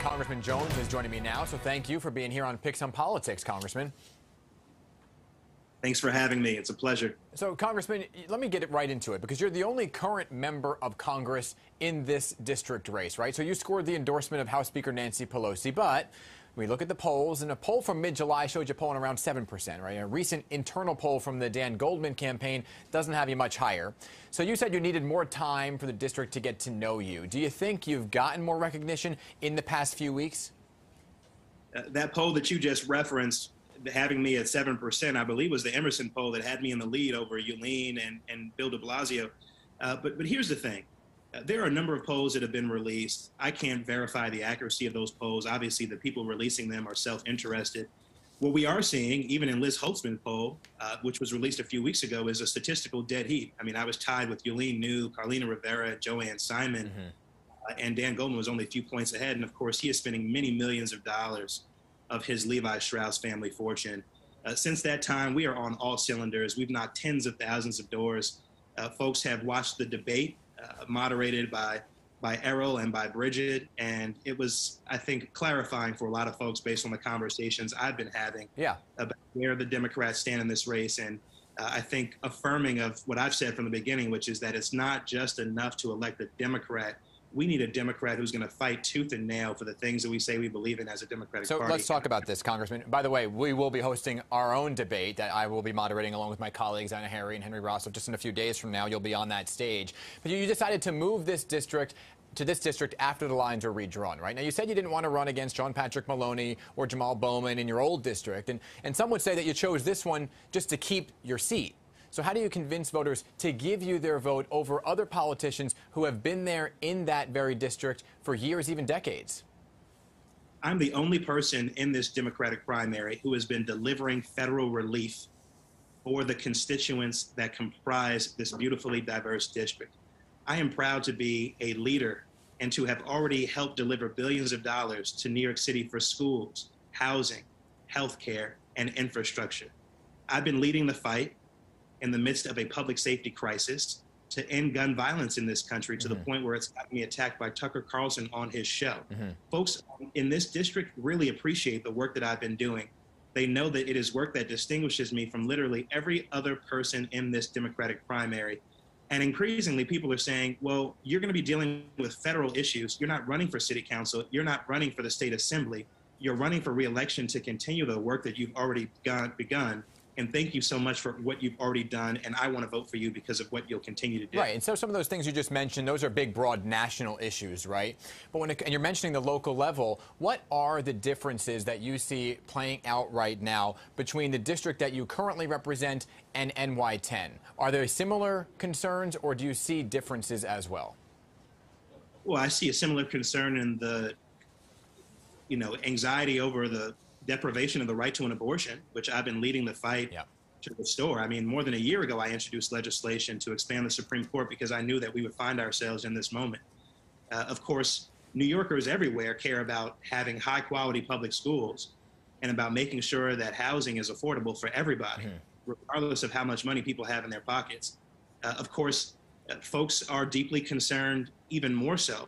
Congressman Jones is joining me now, so thank you for being here on Picks on Politics, Congressman. Thanks for having me. It's a pleasure. So, Congressman, let me get it right into it, because you're the only current member of Congress in this district race, right? So you scored the endorsement of House Speaker Nancy Pelosi, but we look at the polls, and a poll from mid-July showed you polling around 7%, right? A recent internal poll from the Dan Goldman campaign doesn't have you much higher. So you said you needed more time for the district to get to know you. Do you think you've gotten more recognition in the past few weeks? That poll that you just referenced, having me at 7%, I believe was the Emerson poll that had me in the lead over Yulene and Bill de Blasio. But here's the thing. There are a number of polls that have been released. I can't verify the accuracy of those polls. Obviously, the people releasing them are self-interested. What we are seeing, even in Liz Holtzman's poll, which was released a few weeks ago, is a statistical dead heat. I mean, I was tied with Yulene New, Carlina Rivera, Joanne Simon, and Dan Goldman was only a few points ahead. And of course, he is spending many millions of dollars of his Levi Strauss family fortune. Since that time, we are on all cylinders. We've knocked tens of thousands of doors. Folks have watched the debate moderated by Errol and by Bridget, and it was, I think, clarifying for a lot of folks based on the conversations I've been having about where the Democrats stand in this race. And I think affirming of what I've said from the beginning, which is that it's not just enough to elect a Democrat. We need a Democrat who's going to fight tooth and nail for the things that we say we believe in as a Democratic Party. So let's talk about this, Congressman. By the way, we will be hosting our own debate that I will be moderating along with my colleagues, Anna Harry and Henry Ross. So just in a few days from now, you'll be on that stage. But you decided to move this district to this district after the lines are redrawn, right? Now, you said you didn't want to run against John Patrick Maloney or Jamal Bowman in your old district. And some would say that you chose this one just to keep your seat. So how do you convince voters to give you their vote over other politicians who have been there in that very district for years, even decades? I'm the only person in this Democratic primary who has been delivering federal relief for the constituents that comprise this beautifully diverse district. I am proud to be a leader and to have already helped deliver billions of dollars to New York City for schools, housing, healthcare, and infrastructure. I've been leading the fight in the midst of a public safety crisis to end gun violence in this country to the point where it's got me attacked by Tucker Carlson on his show. Folks in this district really appreciate the work that I've been doing. They know that it is work that distinguishes me from literally every other person in this Democratic primary. And increasingly, people are saying, well, you're going to be dealing with federal issues. You're not running for city council. You're not running for the state assembly. You're running for re-election to continue the work that you've already begun. And thank you so much for what you've already done, and I want to vote for you because of what you'll continue to do. Right, and so some of those things you just mentioned, those are big, broad national issues, right? But and you're mentioning the local level, what are the differences that you see playing out right now between the district that you currently represent and NY-10? Are there similar concerns, or do you see differences as well? Well, I see a similar concern in the, anxiety over the deprivation of the right to an abortion, which I've been leading the fight to restore. I mean, more than a year ago, I introduced legislation to expand the Supreme Court because I knew that we would find ourselves in this moment. Of course, New Yorkers everywhere care about having high quality public schools and about making sure that housing is affordable for everybody, regardless of how much money people have in their pockets. Of course, folks are deeply concerned, even more so,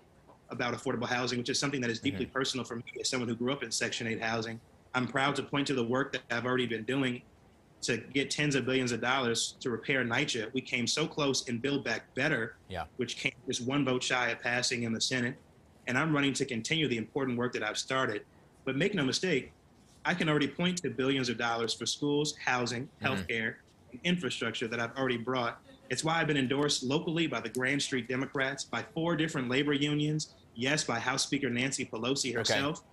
about affordable housing, which is something that is deeply personal for me as someone who grew up in Section 8 housing. I'm proud to point to the work that I've already been doing to get tens of billions of dollars to repair NYCHA. We came so close in Build Back Better, which came just one vote shy of passing in the Senate. And I'm running to continue the important work that I've started. But make no mistake, I can already point to billions of dollars for schools, housing, healthcare, and infrastructure that I've already brought. It's why I've been endorsed locally by the Grand Street Democrats, by 4 different labor unions, yes, by House Speaker Nancy Pelosi herself,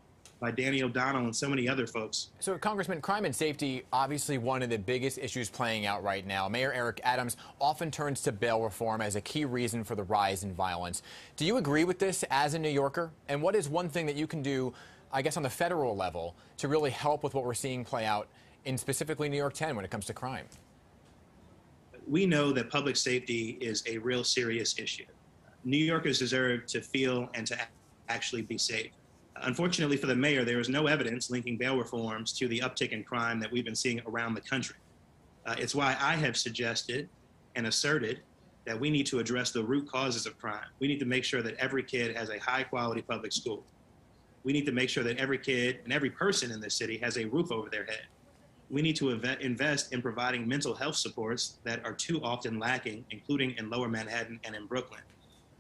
by Danny O'Donnell and so many other folks. So, Congressman, crime and safety, obviously one of the biggest issues playing out right now. Mayor Eric Adams often turns to bail reform as a key reason for the rise in violence. Do you agree with this as a New Yorker? And what is one thing that you can do, I guess, on the federal level to really help with what we're seeing play out in specifically New York 10 when it comes to crime? We know that public safety is a real serious issue. New Yorkers deserve to feel and to actually be safe. Unfortunately for the mayor, there is no evidence linking bail reforms to the uptick in crime that we've been seeing around the country. It's why I have suggested and asserted that we need to address the root causes of crime. We need to make sure that every kid has a high-quality public school. We need to make sure that every kid and every person in this city has a roof over their head. We need to invest in providing mental health supports that are too often lacking, including in Lower Manhattan and in Brooklyn.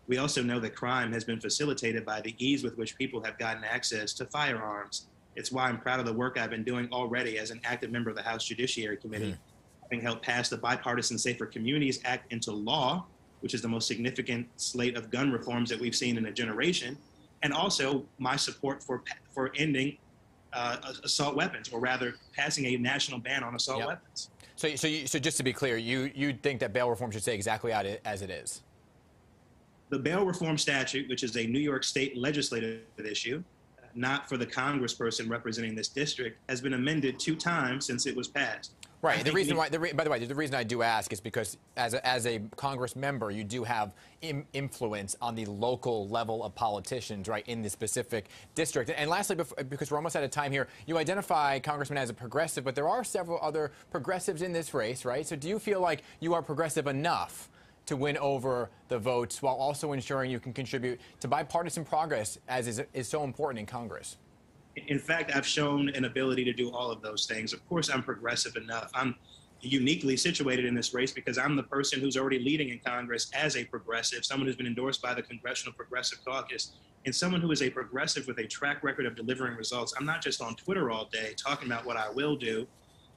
We also know that crime has been facilitated by the ease with which people have gotten access to firearms. It's why I'm proud of the work I've been doing already as an active member of the House Judiciary Committee, having helped pass the Bipartisan Safer Communities Act into law, which is the most significant slate of gun reforms that we've seen in a generation, and also my support for ending assault weapons, or rather passing a national ban on assault weapons. So just to be clear, you think that bail reform should stay exactly as it is? The bail reform statute, which is a New York State legislative issue, not for the congressperson representing this district, has been amended 2 times since it was passed. Right. The reason why, by the way, the reason I do ask is because as a Congress member, you do have influence on the local level of politicians, right, in the specific district. And lastly, because we're almost out of time here, you identify Congressman as a progressive, but there are several other progressives in this race, right? So do you feel like you are progressive enough to win over the votes while also ensuring you can contribute to bipartisan progress, as is so important in Congress? In fact, I've shown an ability to do all of those things. Of course, I'm progressive enough. I'm uniquely situated in this race because I'm the person who's already leading in Congress as a progressive, someone who's been endorsed by the Congressional Progressive Caucus, and someone who is a progressive with a track record of delivering results. I'm not just on Twitter all day talking about what I will do.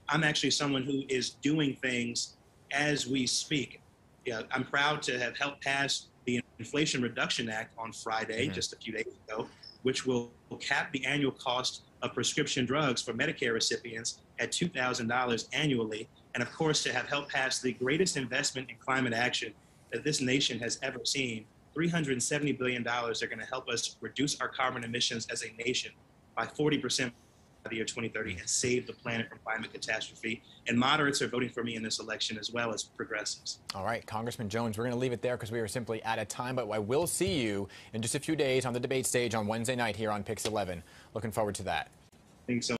I'm actually someone who is doing things as we speak. Yeah, I'm proud to have helped pass the Inflation Reduction Act on Friday, just a few days ago, which will cap the annual cost of prescription drugs for Medicare recipients at $2,000 annually. And of course, to have helped pass the greatest investment in climate action that this nation has ever seen, $370 billion are going to help us reduce our carbon emissions as a nation by 40% by the year 2030 and save the planet from climate catastrophe. And moderates are voting for me in this election, as well as progressives. All right, Congressman Jones, we're going to leave it there because we are simply out of time, but I will see you in just a few days on the debate stage on Wednesday night here on Pix 11. Looking forward to that. Thanks so much.